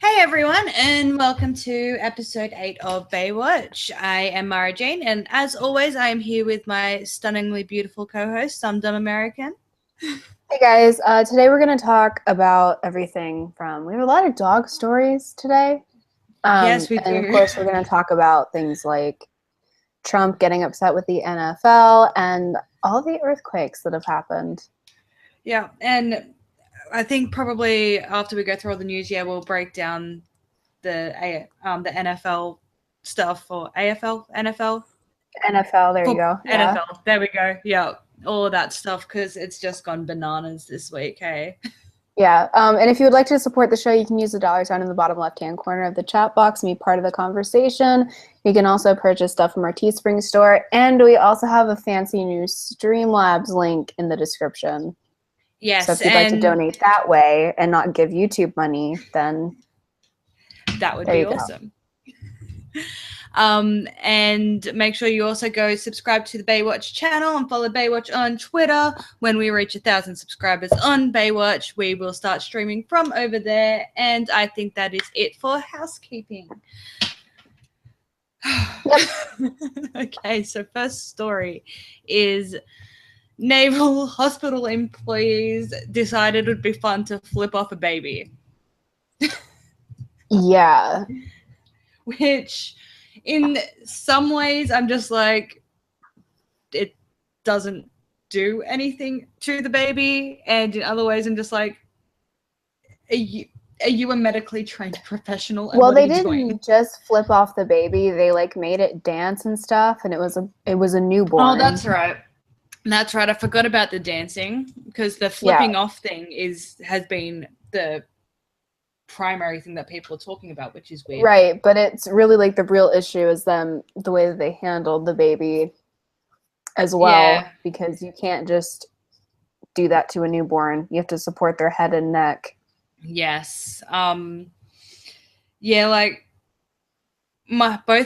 Hey everyone, and welcome to episode 8 of Bae Watch. I am Mara Jane, and as always, I am here with my stunningly beautiful co-host, Some Dumb American. Hey guys, today we're going to talk about everything we have a lot of dog stories today. Yes, we And do. of course, we're going to talk about things like Trump getting upset with the NFL and all the earthquakes that have happened. Yeah, and I think probably after we go through all the news, we'll break down the NFL stuff, or AFL, NFL. NFL, there you go. Yeah. NFL, there we go. Yeah, all of that stuff, because it's just gone bananas this week, hey? Yeah. And if you would like to support the show, you can use the dollar sign in the bottom left-hand corner of the chat box and be part of the conversation. You can also purchase stuff from our Teespring store. And we also have a fancy new Streamlabs link in the description. Yes, So if you'd like to donate that way and not give YouTube money, then that would be awesome. And make sure you also go subscribe to the Bae Watch channel and follow Bae Watch on Twitter. When we reach 1,000 subscribers on Bae Watch, we will start streaming from over there. And I think that is it for housekeeping. Okay, so first story is Naval Hospital employees decided it would be fun to flip off a baby. Yeah. Which, in some ways, I'm just like, it doesn't do anything to the baby. And in other ways, I'm just like, are you a medically trained professional? And well, they didn't just flip off the baby. They made it dance and stuff, and it was a newborn. Oh, that's right. That's right. I forgot about the dancing, because the flipping off thing has been the primary thing that people are talking about, which is weird. Right, but it's really the real issue is the way that they handled the baby as well, because you can't just do that to a newborn. You have to support their head and neck. Yes. Both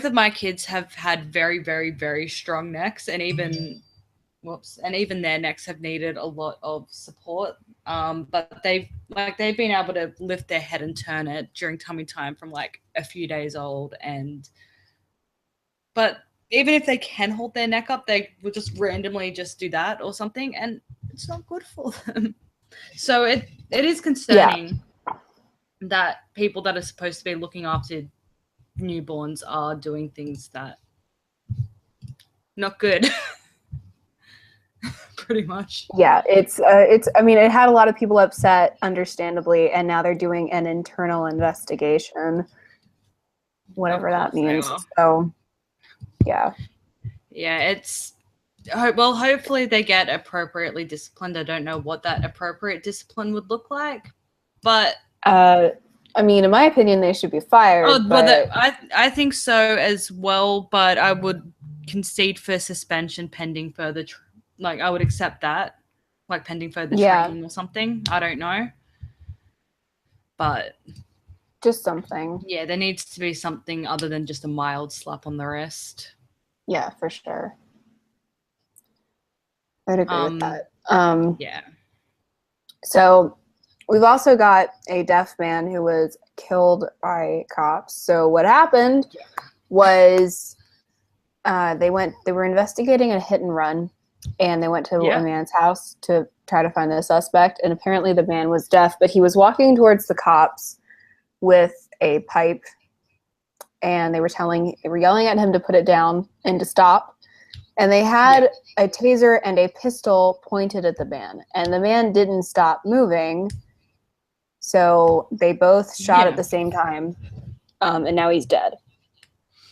of my kids have had very, very, very strong necks, and even their necks have needed a lot of support. But they've been able to lift their head and turn it during tummy time from a few days old. But even if they can hold their neck up, they will just randomly just do that or something, and it's not good for them. So it is concerning that people that are supposed to be looking after newborns are doing things that not good. Pretty much. Yeah, it's I mean, it had a lot of people upset, understandably, and now they're doing an internal investigation, whatever that means. So yeah, it's well, hopefully they get appropriately disciplined. I don't know what that appropriate discipline would look like, but I mean, in my opinion, they should be fired. I think so as well, but I would concede for suspension pending further I would accept that, pending further training or something. I don't know, but just something. Yeah, there needs to be something other than just a mild slap on the wrist. Yeah, for sure. I'd agree with that. Yeah. So we've also got a deaf man who was killed by cops. So what happened was they were investigating a hit and run, and they went to a man's house to try to find the suspect. And apparently the man was deaf, but he was walking towards the cops with a pipe, and they were yelling at him to put it down and to stop. And they had a taser and a pistol pointed at the man, and the man didn't stop moving. So they both shot at the same time, and now he's dead.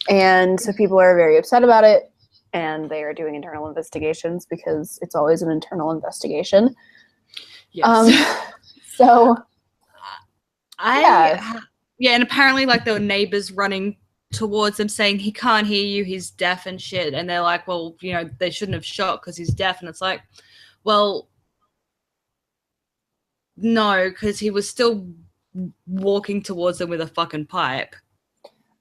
And so people are very upset about it, and they are doing internal investigations because it's always an internal investigation. Yes. So, and apparently, there were neighbors running towards him saying, he can't hear you, he's deaf and shit. And they're like, well, they shouldn't have shot because he's deaf. And it's like, well, no, because he was still walking towards them with a fucking pipe.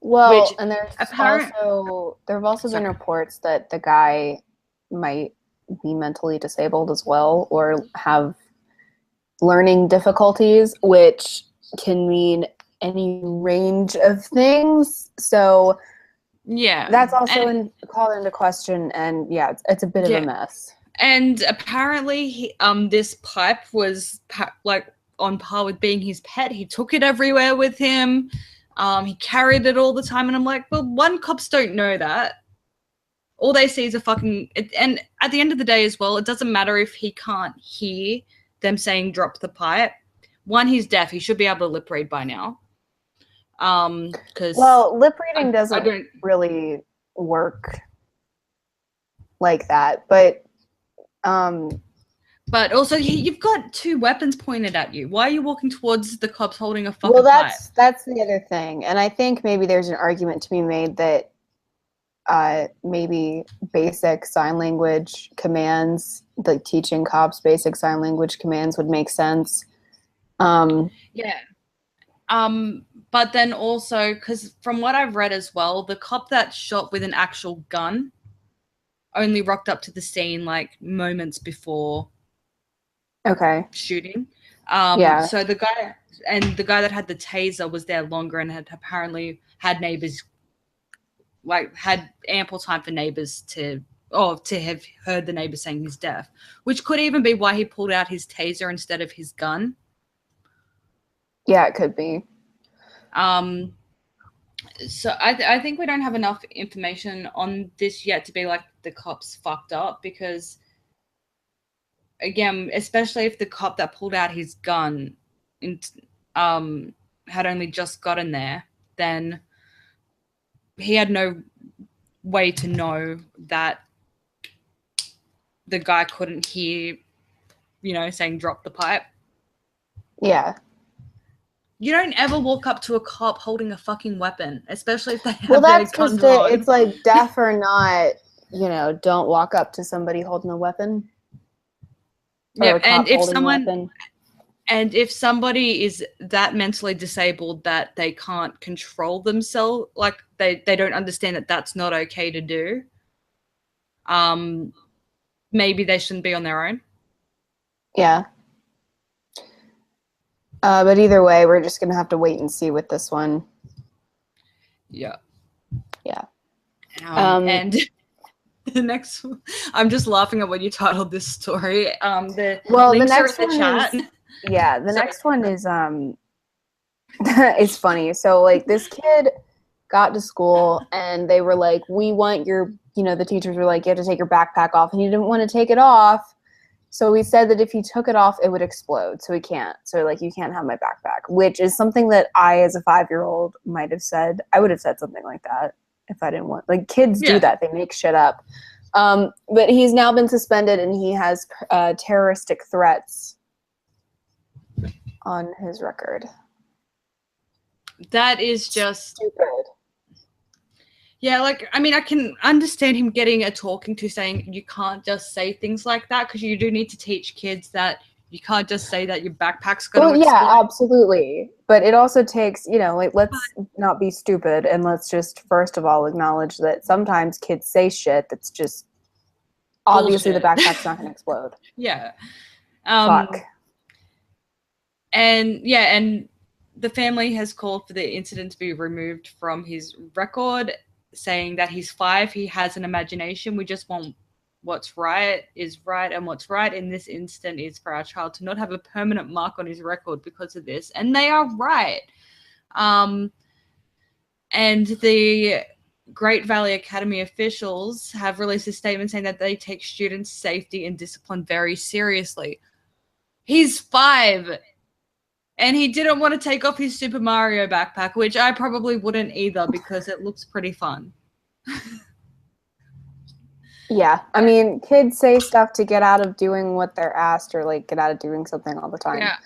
Well, and there have also been reports that the guy might be mentally disabled as well, or have learning difficulties, which can mean any range of things. So yeah, that's also called into question, and yeah, it's a bit of a mess. And apparently, this pipe was like on par with being his pet. He took it everywhere with him. He carried it all the time, and I'm like, well, one, cops don't know that. All they see is a fucking. And at the end of the day, as well, it doesn't matter if he can't hear them saying "drop the pipe." One, he's deaf. He should be able to lip read by now. Because lip reading doesn't really work like that, but also you've got two weapons pointed at you. Why are you walking towards the cops holding a fucking pipe? That's the other thing, and I think maybe there's an argument to be made that maybe basic sign language commands, like teaching cops basic sign language commands, would make sense. Yeah. But then also, because from what I've read as well, the cop that shot with an actual gun only rocked up to the scene like moments before shooting. So the guy that had the taser was there longer and had apparently had neighbors, like had ample time for neighbors to have heard the neighbors saying he's deaf, which could even be why he pulled out his taser instead of his gun. Yeah, it could be. So I think we don't have enough information on this yet to be like the cops fucked up, because again, especially if the cop that pulled out his gun had only just gotten there, then he had no way to know that the guy couldn't hear, saying drop the pipe. Yeah. You don't ever walk up to a cop holding a fucking weapon, especially if they have that's their gun just drawn. It's like, deaf or not, don't walk up to somebody holding a weapon. Yeah, and if somebody is that mentally disabled that they can't control themselves, like they don't understand that that's not okay to do, maybe they shouldn't be on their own. Yeah. But either way, we're just going to have to wait and see with this one. Yeah. Yeah. And the next one, I'm just laughing at when you titled this story. The next one chat. The next one is it's funny. So like this kid got to school and they were like, we want your, the teachers were like, you have to take your backpack off, and he didn't want to take it off. So we said that if he took it off, it would explode. So he can't. So like, you can't have my backpack, which is something that I, as a 5-year-old, might have said. I would have said something like that if I didn't want. Like, kids do that; they make shit up. But he's now been suspended, and he has terroristic threats on his record. That is just stupid. Yeah, like, I mean, I can understand him getting a talking to, saying you can't just say things like that, because you do need to teach kids that you can't just say that your backpack's going to explode. Yeah, absolutely. But it also takes, like, let's not be stupid, and let's just, first of all, acknowledge that sometimes kids say shit that's just, obviously the backpack's not going to explode. Yeah. Fuck. And the family has called for the incident to be removed from his record, saying that he's 5, he has an imagination, we just want what's right is right, and what's right in this instant is for our child to not have a permanent mark on his record because of this. And they are right. And the Great Valley Academy officials have released a statement saying that they take students' safety and discipline very seriously. He's 5. And he didn't want to take off his Super Mario backpack, which I probably wouldn't either, because it looks pretty fun. Yeah. I mean, kids say stuff to get out of doing what they're asked, or like get out of doing something all the time. Yeah.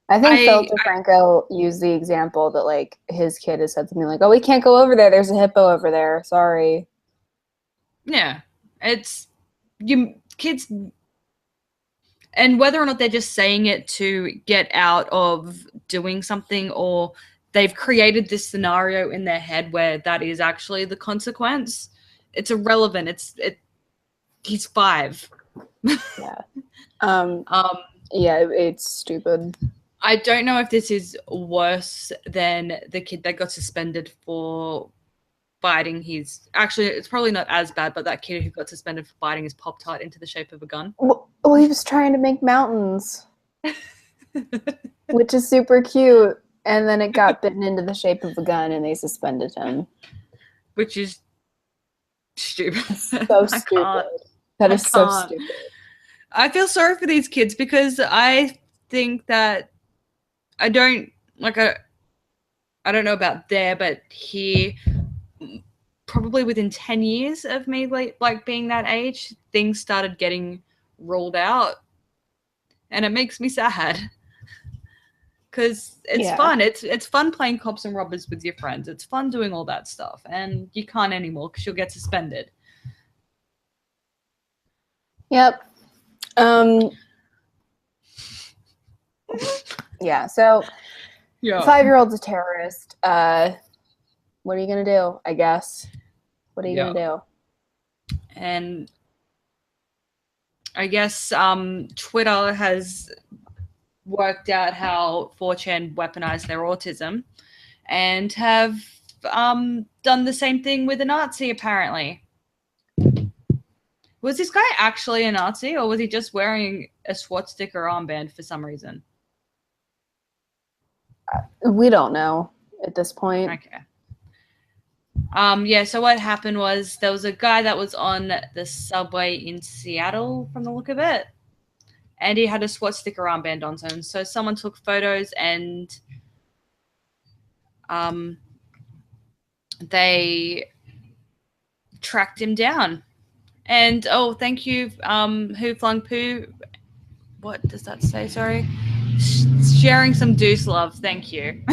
I think Phil DeFranco used the example that like his kid has said something like, "Oh, we can't go over there. There's a hippo over there. Sorry." Yeah. It's kids. And whether or not they're just saying it to get out of doing something, or they've created this scenario in their head where that is actually the consequence, it's irrelevant. He's 5. Yeah. Yeah, it's stupid. I don't know if this is worse than the kid that got suspended for biting his. Actually, it's probably not as bad, but that kid who got suspended for biting his Pop-Tart into the shape of a gun. Well, he was trying to make mountains, which is super cute. And then it got bitten into the shape of a gun, and they suspended him. Which is stupid. So stupid. That is so stupid. I feel sorry for these kids because I think that I don't know about there, but here, probably within 10 years of me like being that age, things started getting ruled out, and it makes me sad because it's fun. It's fun playing cops and robbers with your friends. It's fun doing all that stuff, and you can't anymore because you'll get suspended. Yep. Yeah, so 5-year-old's a terrorist. What are you gonna do, I guess? What are you gonna do? And I guess Twitter has worked out how 4chan weaponized their autism and have done the same thing with a Nazi, apparently. Was this guy actually a Nazi, or was he just wearing a swastika armband for some reason? We don't know at this point. Okay. Yeah, so what happened was there was a guy that was on the subway in Seattle, from the look of it, and he had a swastika armband on him. So someone took photos and they tracked him down. And oh, thank you, Who Flung Poo. What does that say? Sorry. Sharing some deuce love. Thank you.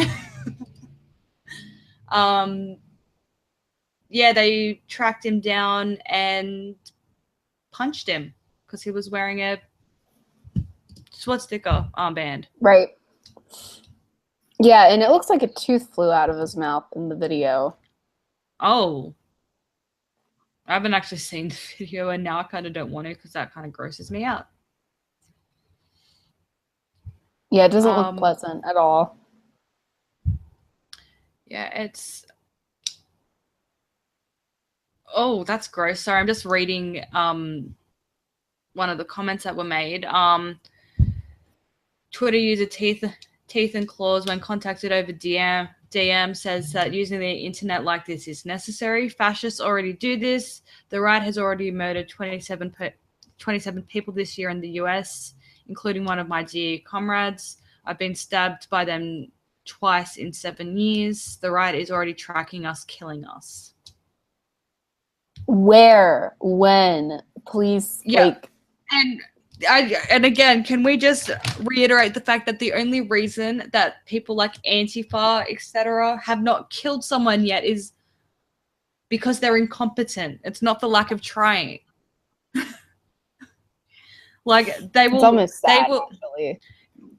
Yeah, they tracked him down and punched him because he was wearing a swastika armband. Right. Yeah, and it looks like a tooth flew out of his mouth in the video. Oh. I haven't actually seen the video, and now I kind of don't want to because that kind of grosses me out. Yeah, it doesn't look pleasant at all. Yeah, it's... Oh, that's gross. Sorry, I'm just reading one of the comments that were made. Twitter user Teeth and Claws, when contacted over DM, says that using the internet like this is necessary. Fascists already do this. The right has already murdered 27 people this year in the US, including one of my dear comrades. I've been stabbed by them twice in 7 years. The right is already tracking us, killing us. Where? When? Please, yeah. And again, can we just reiterate the fact that the only reason that people like Antifa, etc., have not killed someone yet is because they're incompetent. It's not for lack of trying. Like they will. It's almost sad, actually.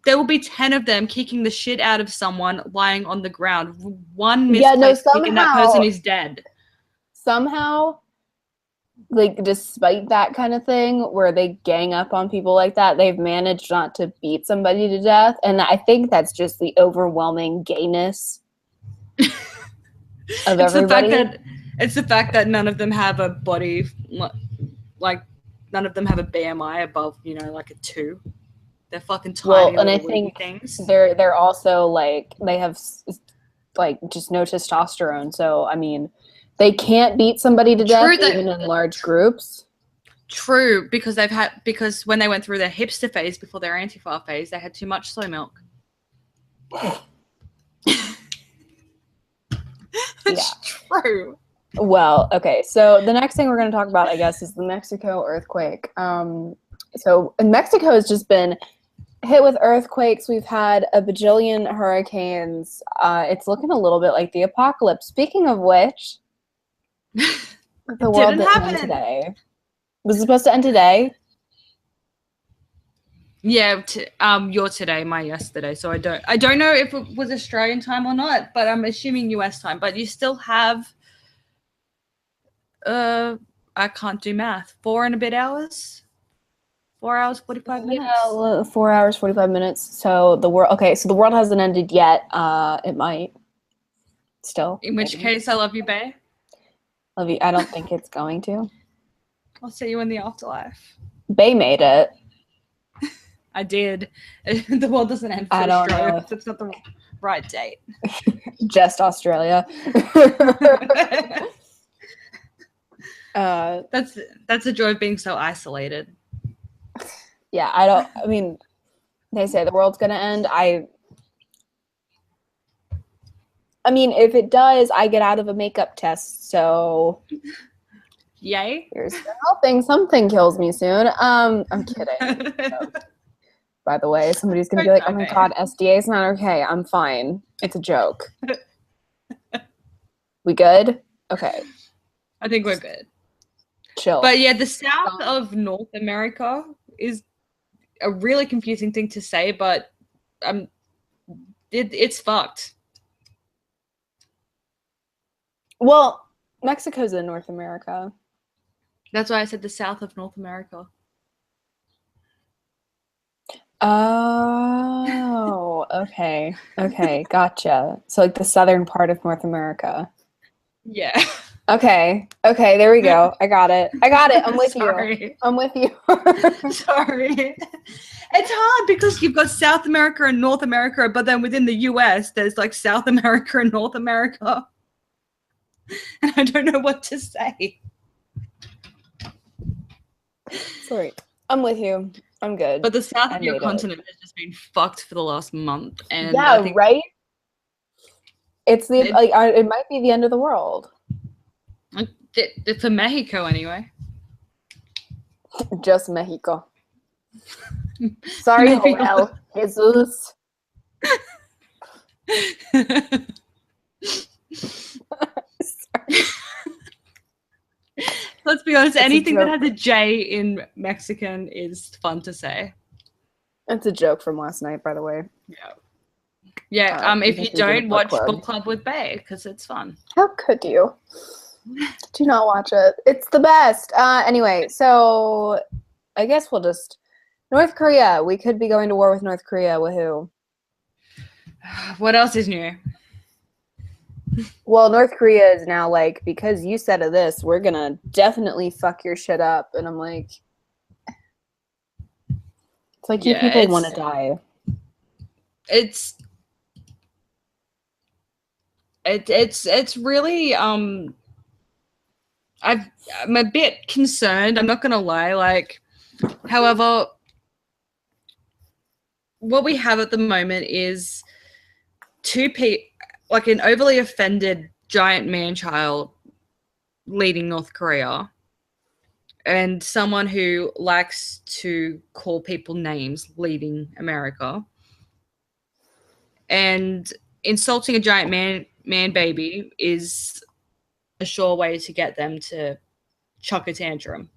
There will be 10 of them kicking the shit out of someone lying on the ground. One misplaced kick and that person is dead. Somehow, like, despite that kind of thing where they gang up on people like that, they've managed not to beat somebody to death. And I think that's just the overwhelming gayness of everybody. It's the fact that none of them have a body, like, none of them have a BMI above, like a 2. They're fucking tiny. Well, and I think things. They're also like, they have like just no testosterone. So, I mean, they can't beat somebody to death even in large groups. True, because when they went through their hipster phase before their Antifa phase, they had too much soy milk. It's true. Well, okay. So the next thing we're going to talk about, I guess, is the Mexico earthquake. So Mexico has just been hit with earthquakes. We've had a bajillion hurricanes. It's looking a little bit like the apocalypse. Speaking of which, the world didn't end today. Was it supposed to end today? Yeah, your today, my yesterday. So I don't know if it was Australian time or not, but I'm assuming US time. But you still have, I can't do math. 4 and a bit hours. 4 hours, 45 minutes. Yeah, 4 hours, 45 minutes. So the world. Okay, so the world hasn't ended yet. It might still. In which maybe. case, I love you, Bae. Love you. I don't think it's going to. I'll see you in the afterlife. Bae made it. I did. The world doesn't end for I don't Australia. know. It's not the right date. Just Australia. That's the joy of being so isolated. Yeah, I mean, they say the world's gonna end. I mean, if it does, I get out of a makeup test, so Yay. here's to hoping something kills me soon. I'm kidding. By the way, somebody's gonna be like, "Oh my god, SDA is not okay." I'm fine. It's a joke. We good? Okay. I think we're good. Chill. But yeah, the south of North America is a really confusing thing to say, but it's fucked. Well, Mexico's in North America. That's why I said the south of North America. Oh, okay. Okay, gotcha. So like the southern part of North America. Yeah. Okay. Okay, there we go. I got it. I'm with Sorry. you. I'm with you. Sorry. It's hard because you've got South America and North America, but then within the US, there's like South America and North America. And I don't know what to say. Sorry. I'm with you. I'm good. But the south of your continent has just been fucked for the last month. And yeah, I think right? It's it might be the end of the world. For Mexico, anyway. Just Mexico. Sorry, Joel. Jesus. Let's be honest, anything that has a J in Mexican is fun to say. It's a joke from last night, by the way. Yeah. Yeah, if you don't, watch Book Club with Bae, because it's fun. How could you? Do not watch it. It's the best. Anyway, so I guess we'll just... North Korea. We could be going to war with North Korea. Woohoo. What else is new? Well, North Korea is now like, because you said of this, we're going to definitely fuck your shit up. And I'm like... It's like you people want to die. It's really I'm a bit concerned, I'm not gonna lie. Like, however, what we have at the moment is like an overly offended giant man-child leading North Korea, and someone who likes to call people names leading America, and insulting a giant man baby is a sure way to get them to chuck a tantrum.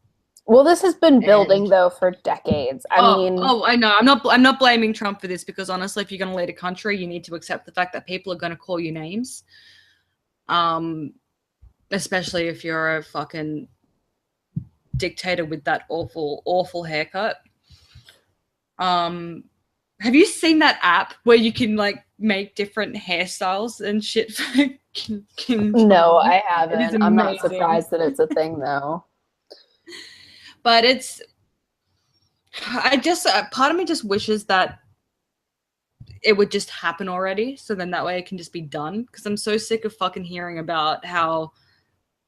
Well, this has been building though for decades. I mean, I know. I'm not blaming Trump for this, because honestly, if you're going to lead a country, you need to accept the fact that people are going to call you names. Especially if you're a fucking dictator with that awful haircut. Have you seen that app where you can like make different hairstyles and shit for No, I haven't. I'm not surprised that it's a thing though. But part of me just wishes that it would just happen already, so then that way it can just be done, because I'm so sick of fucking hearing about how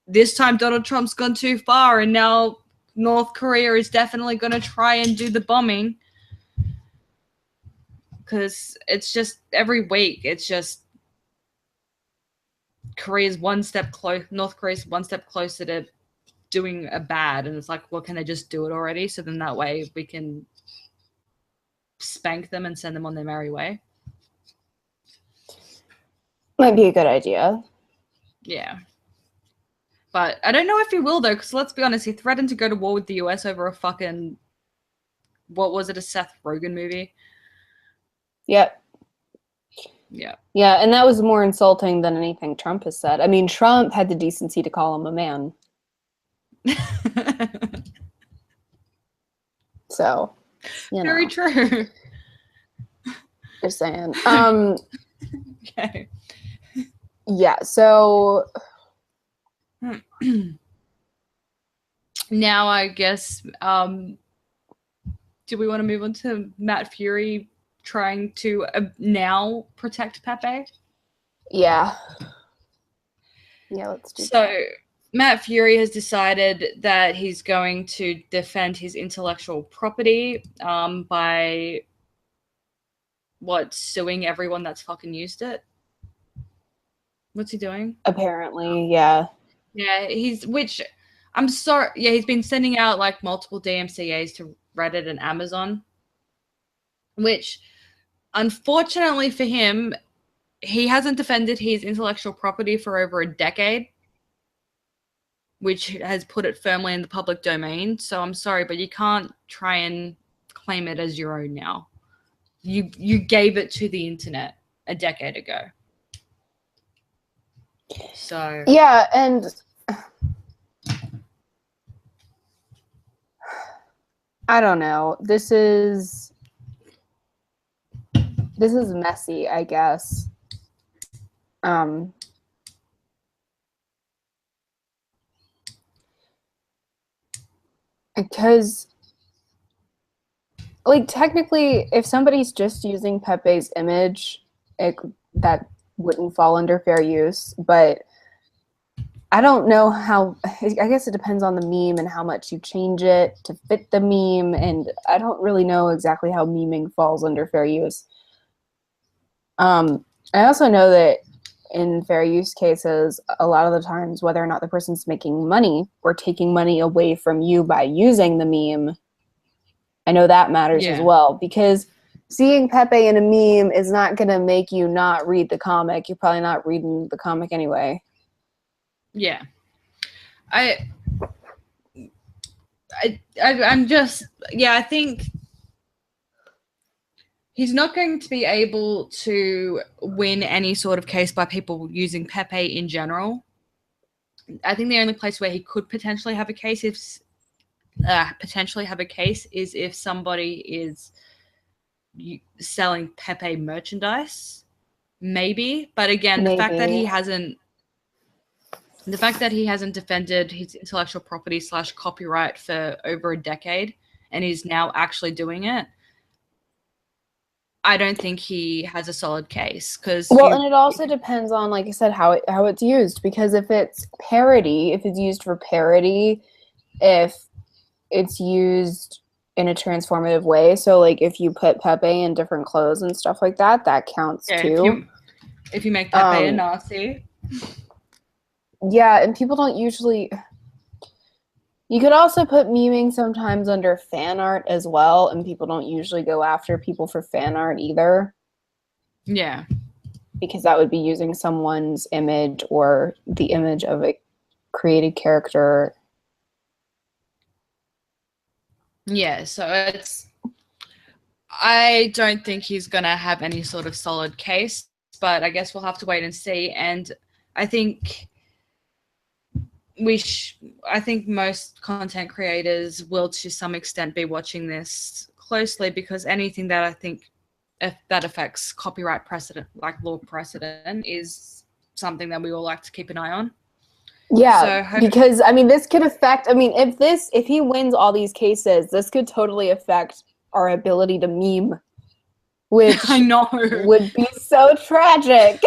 this time Donald Trump's gone too far and now North Korea is definitely going to try and do the bombing. Because it's just every week, it's just North Korea's one step closer to doing a bad, and it's like, well, can they just do it already? So then that way we can spank them and send them on their merry way. Might be a good idea. Yeah. But I don't know if he will, though, because let's be honest, he threatened to go to war with the US over a fucking, what was it, a Seth Rogen movie? Yep. Yeah. Yeah, and that was more insulting than anything Trump has said. I mean, Trump had the decency to call him a man. So, Very true. Just saying. Okay. Yeah, so now I guess do we want to move on to Matt Fury trying to now protect Pepe? yeah. Yeah, let's do so that. Matt Fury has decided that he's going to defend his intellectual property by suing everyone that's fucking used it. What's he doing? Apparently, yeah. Yeah, he's been sending out like multiple DMCAs to Reddit and Amazon, which unfortunately for him, he hasn't defended his intellectual property for over a decade, which has put it firmly in the public domain. So I'm sorry, but you can't try and claim it as your own now. You gave it to the internet a decade ago. So yeah, and I don't know. This is messy, I guess. Because like technically if somebody's just using Pepe's image, that wouldn't fall under fair use, but I don't know how. I guess it depends on the meme and how much you change it to fit the meme, and I don't really know exactly how memeing falls under fair use. I also know that in fair use cases, a lot of the times, whether or not the person's making money or taking money away from you by using the meme, I know that matters as well, because seeing Pepe in a meme is not going to make you not read the comic. You're probably not reading the comic anyway. Yeah. I'm just, I think he's not going to be able to win any sort of case by people using Pepe in general. I think the only place where he could potentially have a case is if somebody is selling Pepe merchandise, maybe. But again, the fact that he hasn't defended his intellectual property / copyright for over a decade and is now actually doing it, I don't think he has a solid case. And it also depends on, like I said, how it's used. Because if it's parody, if it's used for parody, if it's used in a transformative way, so like if you put Pepe in different clothes and stuff like that, that counts too. If you make Pepe a Nazi. Yeah, and people don't usually. You could also put memeing sometimes under fan art as well, and people don't usually go after people for fan art either. Yeah. Because that would be using someone's image or the image of a created character. Yeah, so I don't think he's going to have any sort of solid case, but I guess we'll have to wait and see. And I think I think most content creators will, to some extent, be watching this closely, because anything that I think that affects copyright precedent, like law precedent, is something that we all like to keep an eye on. Yeah, because I mean, this could affect. I mean, if he wins all these cases, this could totally affect our ability to meme, which I know would be so tragic.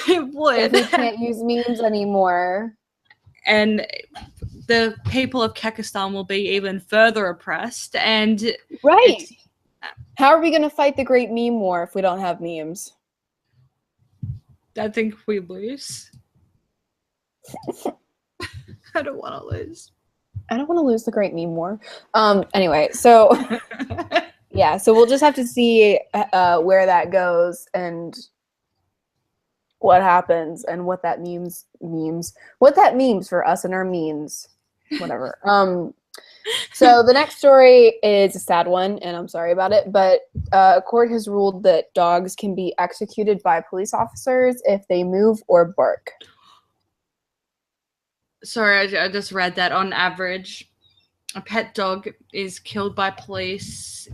It would. If we can't use memes anymore. And the people of Kekistan will be even further oppressed. And right. How are we going to fight the great meme war if we don't have memes? I think we lose. I don't want to lose. I don't want to lose the great meme war. Anyway, so yeah, so we'll just have to see where that goes and what happens and what that memes for us and our memes, whatever. So the next story is a sad one, and I'm sorry about it, but a court has ruled that dogs can be executed by police officers if they move or bark. Sorry, I just read that on average, a pet dog is killed by police,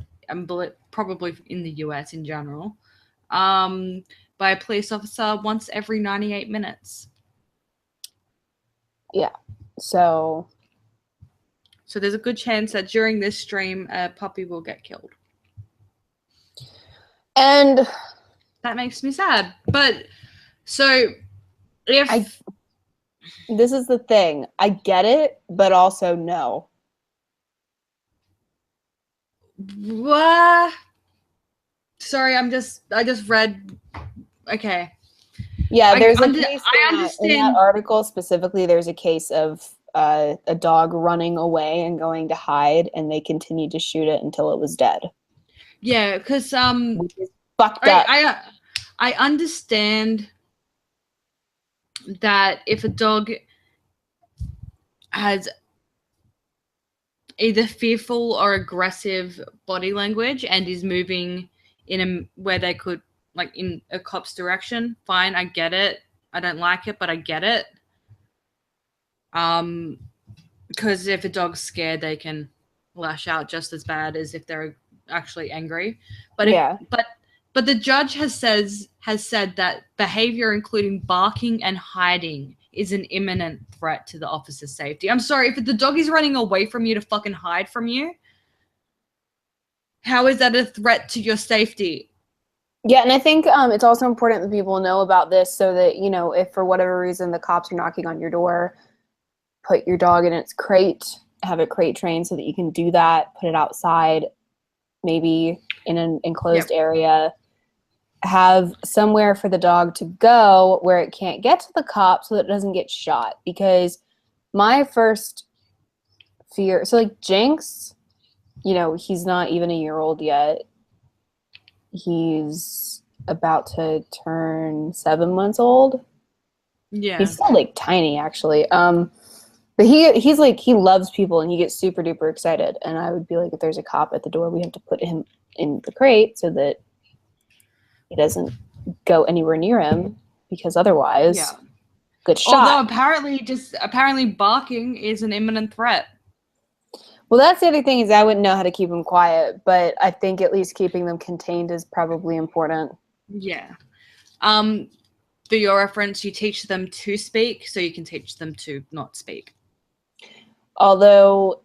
probably in the US in general, by a police officer once every 98 minutes. Yeah. So there's a good chance that during this stream, a puppy will get killed. And that makes me sad. But so if this is the thing, I get it, but also no. What? Sorry, I just read. Okay. Yeah, there's a case in that article specifically. There's a case of a dog running away and going to hide, and they continued to shoot it until it was dead. Yeah, because which is fucked up. I understand that if a dog has either fearful or aggressive body language and is moving in where they could, like, in a cop's direction, fine, I get it. I don't like it, but I get it. Because if a dog's scared, they can lash out just as bad as if they're actually angry. But but the judge has said that behavior including barking and hiding is an imminent threat to the officer's safety. I'm sorry, if the dog is running away from you to fucking hide from you, how is that a threat to your safety? Yeah, and I think it's also important that people know about this so that, you know, if for whatever reason the cops are knocking on your door, put your dog in its crate, have it crate trained so that you can do that, put it outside, maybe in an enclosed area, have somewhere for the dog to go where it can't get to the cop so that it doesn't get shot. Because my first fear, so like Jinx, you know, he's not even a year old yet. He's about to turn 7 months old. Yeah. He's still like tiny actually. But he's like, he loves people and he gets super duper excited. And I would be like, if there's a cop at the door, we have to put him in the crate so that he doesn't go anywhere near him, because otherwise good shot. Although apparently barking is an imminent threat. Well, that's the other thing, is I wouldn't know how to keep them quiet, but I think at least keeping them contained is probably important. Yeah. For your reference, you teach them to speak, so you can teach them to not speak. Although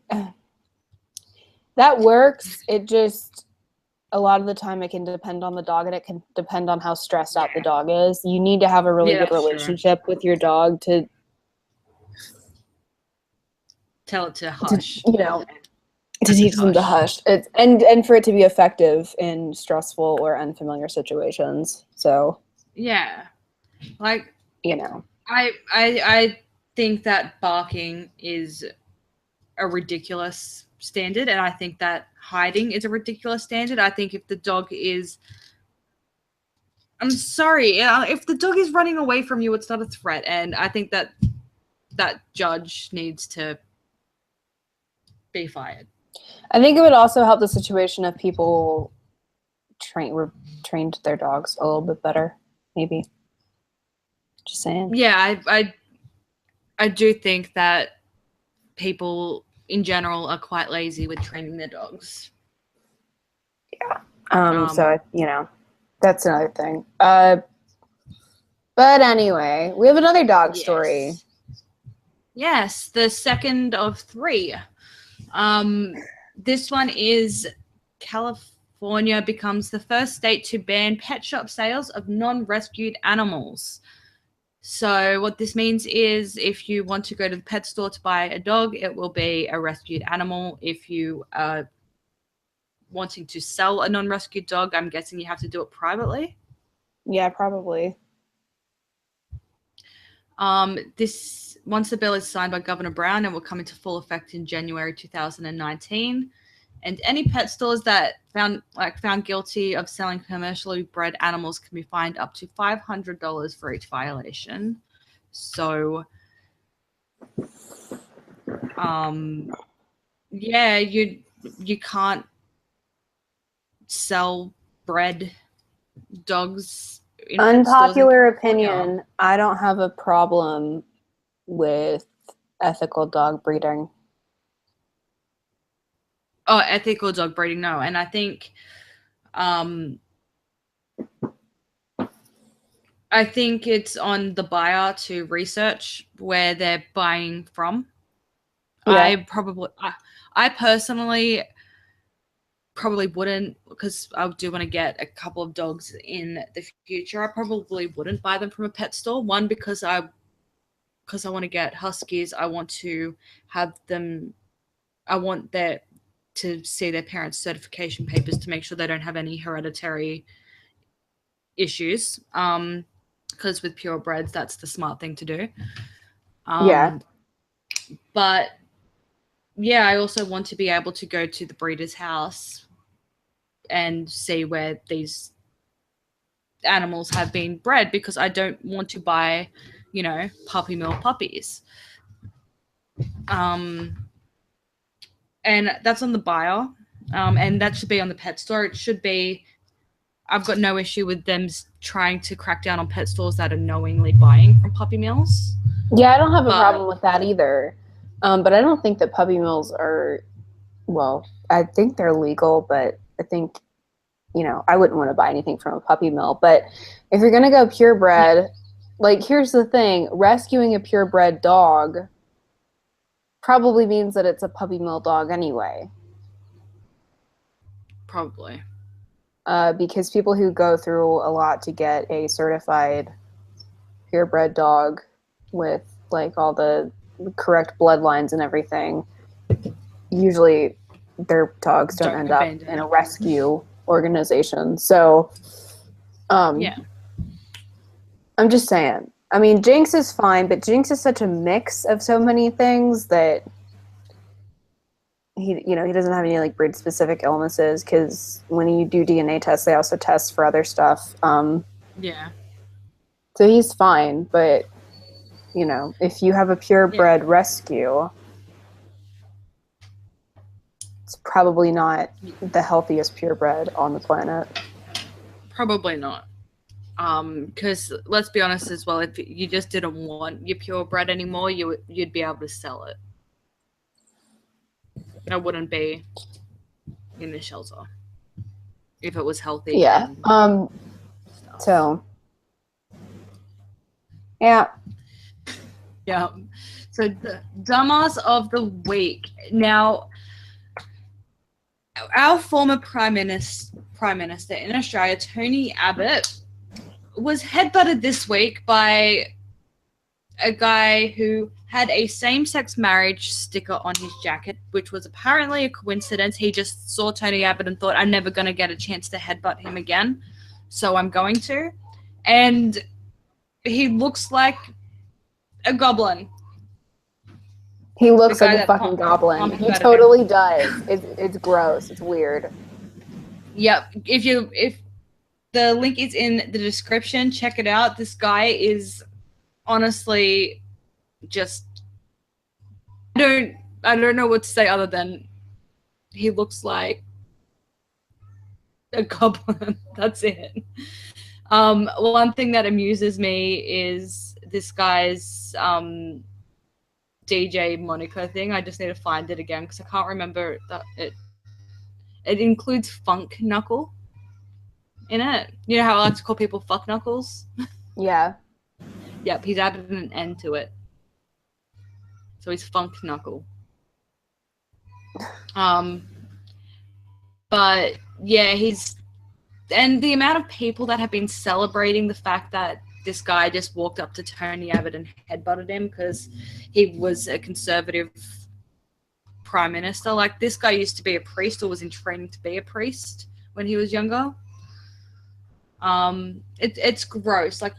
that works, it just, a lot of the time it can depend on the dog, and it can depend on how stressed out the dog is. You need to have a really good relationship with your dog to tell it to hush. You know, to teach them to hush. It's and for it to be effective in stressful or unfamiliar situations. So yeah, like, you know, I think that barking is a ridiculous standard, and I think that hiding is a ridiculous standard. I think if the dog is, I'm sorry, if the dog is running away from you, it's not a threat, and I think that that judge needs to be fired. I think it would also help the situation if people trained their dogs a little bit better, maybe. Just saying. Yeah, I do think that people in general are quite lazy with training their dogs. Yeah. So, you know, that's another thing. But anyway, we have another dog story. Yes, the second of 3. This one is California becomes the first state to ban pet shop sales of non-rescued animals. So what this means is if you want to go to the pet store to buy a dog, it will be a rescued animal. If you are wanting to sell a non-rescued dog, I'm guessing you have to do it privately. Yeah, probably. Once the bill is signed by Governor Brown, it will come into full effect in January 2019. And any pet stores that found guilty of selling commercially bred animals can be fined up to $500 for each violation. So, yeah, you can't sell bred dogs. Unpopular opinion, I don't have a problem with ethical dog breeding. Oh, ethical dog breeding, no. And I think it's on the buyer to research where they're buying from. Yeah. I personally probably wouldn't, because I do want to get a couple of dogs in the future. I probably wouldn't buy them from a pet store. One, because I want to get huskies. I want to have them. I want to see their parents' certification papers to make sure they don't have any hereditary issues. Because with purebreds, that's the smart thing to do. Yeah. But yeah, I also want to be able to go to the breeder's house and see where these animals have been bred, because I don't want to buy, puppy mill puppies. And that's on the buyer. And that should be on the pet store. It should be. I've got no issue with them trying to crack down on pet stores that are knowingly buying from puppy mills. Yeah, I don't have a problem with that either. But I don't think that puppy mills are, well, I think they're legal, but I think, I wouldn't want to buy anything from a puppy mill. But if you're going to go purebred, like, here's the thing, rescuing a purebred dog probably means that it's a puppy mill dog anyway. Probably. Because people who go through a lot to get a certified purebred dog with, like, all the correct bloodlines and everything, usually their dogs don't end up in a rescue organization. So, yeah. I'm just saying. I mean, Jinx is fine, but Jinx is such a mix of so many things that he doesn't have any like breed specific illnesses, because when you do DNA tests, they also test for other stuff. Yeah. So he's fine, but if you have a purebred rescue, it's probably not the healthiest purebred on the planet. Probably not. Because let's be honest as well, if you just didn't want your purebred anymore, you'd be able to sell it. I wouldn't be in the shelter if it was healthy. Yeah. So. Yeah. Yeah. So the dumbass of the week. Now, our former prime minister in Australia, Tony Abbott, was headbutted this week by a guy who had a same-sex marriage sticker on his jacket, which was apparently a coincidence. He just saw Tony Abbott and thought, I'm never going to get a chance to headbutt him again, so I'm going to. And he looks like a goblin. He looks like a fucking goblin. He totally does. It's gross. It's weird. Yep. If the link is in the description, check it out. This guy is honestly just, I don't know what to say other than he looks like a goblin. That's it. One thing that amuses me is this guy's DJ Monaco thing. I just need to find it again because I can't remember that it includes Funk Knuckle in it. You know how I like to call people fuck knuckles? Yeah. Yep, he's added an N to it. So he's Funk Knuckle. But yeah, and the amount of people that have been celebrating the fact that this guy just walked up to Tony Abbott and headbutted him because he was a conservative prime minister. Like, this guy used to be a priest or was in training to be a priest when he was younger. It's gross. Like,